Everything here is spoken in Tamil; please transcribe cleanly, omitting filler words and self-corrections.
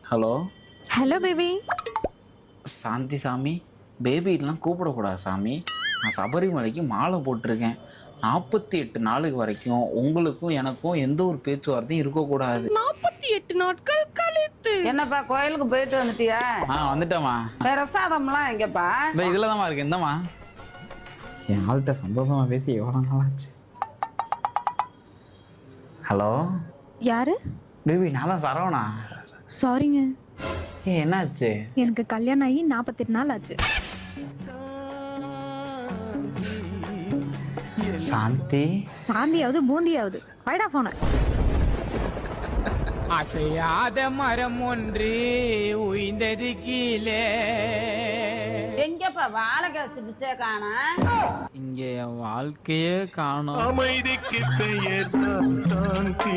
Hello hello baby. சாந்தி சாமி, பேபிலாம் கூப்பிடக்கூடாது சாமி. நான் சபரிமலைக்கு மாலை போட்டிருக்கேன். 48 நாளுக்கு வரைக்கும் உங்களுக்கும் எனக்கும் எந்த ஒரு பேச்சுவார்த்தையும் இருக்கக்கூடாது. 48 நாட்கள் கழித்து. என்னப்பா கோயிலுக்கு போயிட்டு வந்துட்டியா? வந்துட்டேம்மா. பிரசாதம்லாம் எங்கப்பா? இந்த இதில் தான்மா இருக்கு. இந்தம்மா என் ஆள்கிட்ட சந்தோஷமா பேசி எவ்வளோ நாளாச்சு. ஹலோ யாரு? பேபி, நான் தான் சரவணா. சாரிங்க, என்னாச்சு? எனக்கு கல்யாணம் ஆகி 48 நாள் ஆச்சு. சாந்தி, சாந்தியாவது பூந்தியாவது வைடா போன. அசையாத மரம் ஒன்று உயிர்ந்தது கீழே. எங்கப்பா வாழைக்காய் வச்சு பிச்சை காணா? இங்கே என் வாழ்க்கையே காணோம். அமைதிக்கு பெயர் தான் சாந்தி.